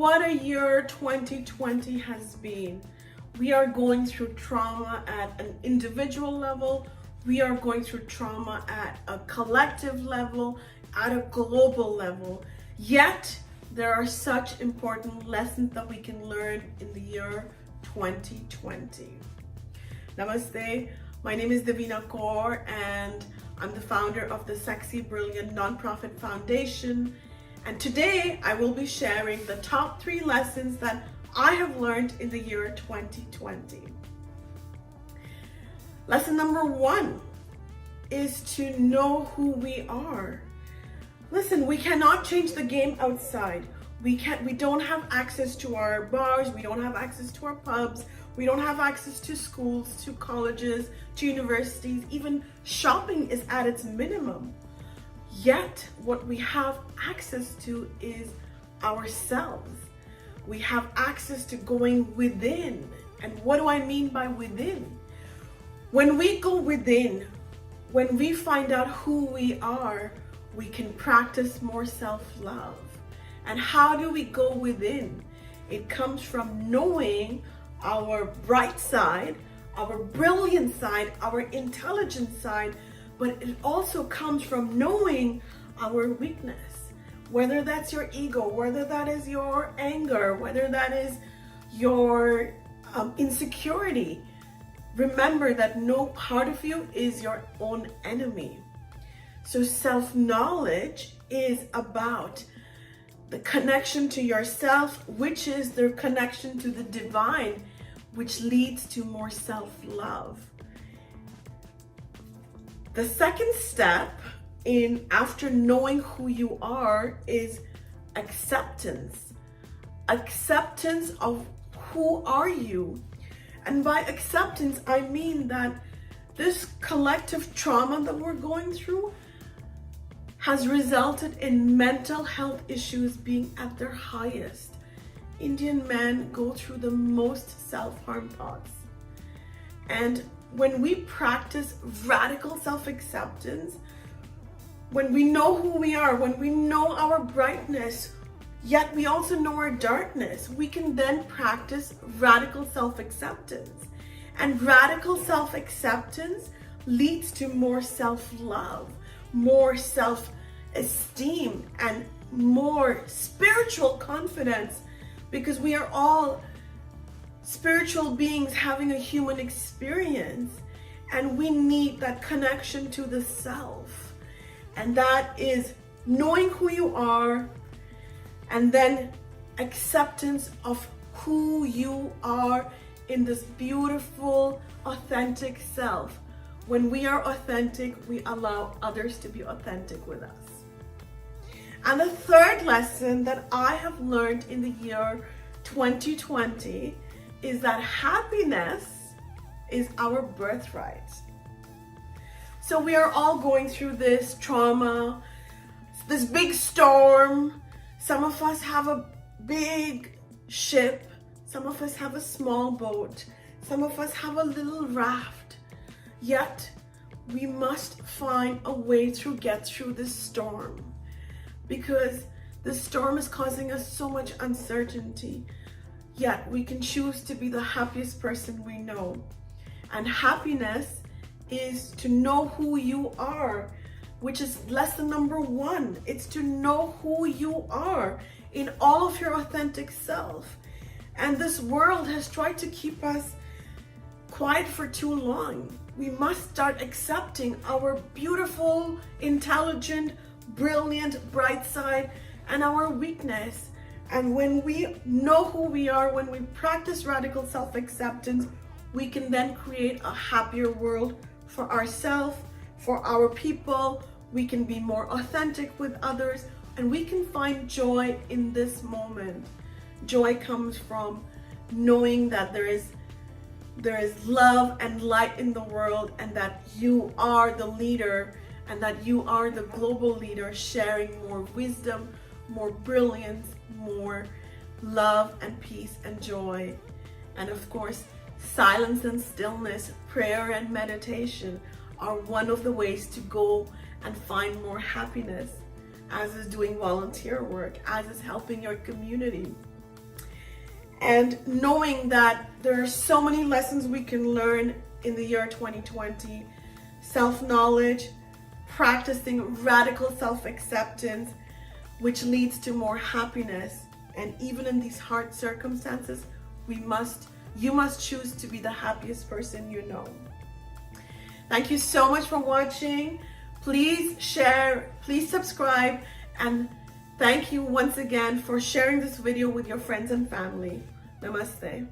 what a year 2020 has been. We are going through trauma at an individual level. We are going through trauma at a collective level, at a global level. Yet, there are such important lessons that we can learn in the year 2020. Namaste. My name is Devina Kaur and I'm the founder of the Sexy Brilliant Nonprofit Foundation. And today I will be sharing the top 3 lessons that I have learned in the year 2020. Lesson number 1 is to know who we are. Listen, we cannot change the game outside. We don't have access to our bars, we don't have access to our pubs, we don't have access to schools, to colleges, to universities, even shopping is at its minimum. Yet, what we have access to is ourselves. We have access to going within. And what do I mean by within? When we go within, when we find out who we are, we can practice more self-love. And how do we go within? It comes from knowing our bright side, our brilliant side, our intelligent side, but it also comes from knowing our weakness. Whether that's your ego, whether that is your anger, whether that is your insecurity. Remember that no part of you is your own enemy. So self-knowledge is about the connection to yourself, which is the connection to the divine, which leads to more self-love. The second step in after knowing who you are is acceptance. Acceptance of who are you. And by acceptance, I mean that this collective trauma that we're going through has resulted in mental health issues being at their highest. Indian men go through the most self-harm thoughts. And when we practice radical self-acceptance, when we know who we are, when we know our brightness, yet we also know our darkness, we can then practice radical self-acceptance. And radical self-acceptance leads to more self-love, more self-esteem, and more spiritual confidence, because we are all spiritual beings having a human experience, and we need that connection to the self. And that is knowing who you are, and then acceptance of who you are in this beautiful, authentic self. When we are authentic, we allow others to be authentic with us. And the third lesson that I have learned in the year 2020 is that happiness is our birthright. So we are all going through this trauma, this big storm. Some of us have a big ship. Some of us have a small boat. Some of us have a little raft. Yet, we must find a way to get through this storm, because the storm is causing us so much uncertainty. Yet, we can choose to be the happiest person we know. And happiness is to know who you are, which is lesson number 1. It's to know who you are in all of your authentic self. And this world has tried to keep us quiet for too long. We must start accepting our beautiful, intelligent, brilliant, bright side and our weakness. And when we know who we are, when we practice radical self-acceptance, we can then create a happier world for ourselves, for our people. We can be more authentic with others, and we can find joy in this moment. Joy comes from knowing that there is love and light in the world, and that you are the leader, and that you are the global leader, sharing more wisdom, more brilliance, more love and peace and joy. And of course, silence and stillness, prayer and meditation are one of the ways to go and find more happiness, as is doing volunteer work, as is helping your community. and knowing that there are so many lessons we can learn in the year 2020. Self-knowledge, practicing radical self-acceptance, which leads to more happiness. And even in these hard circumstances, you must choose to be the happiest person you know. Thank you so much for watching. Please share, please subscribe, and thank you once again for sharing this video with your friends and family. Namaste.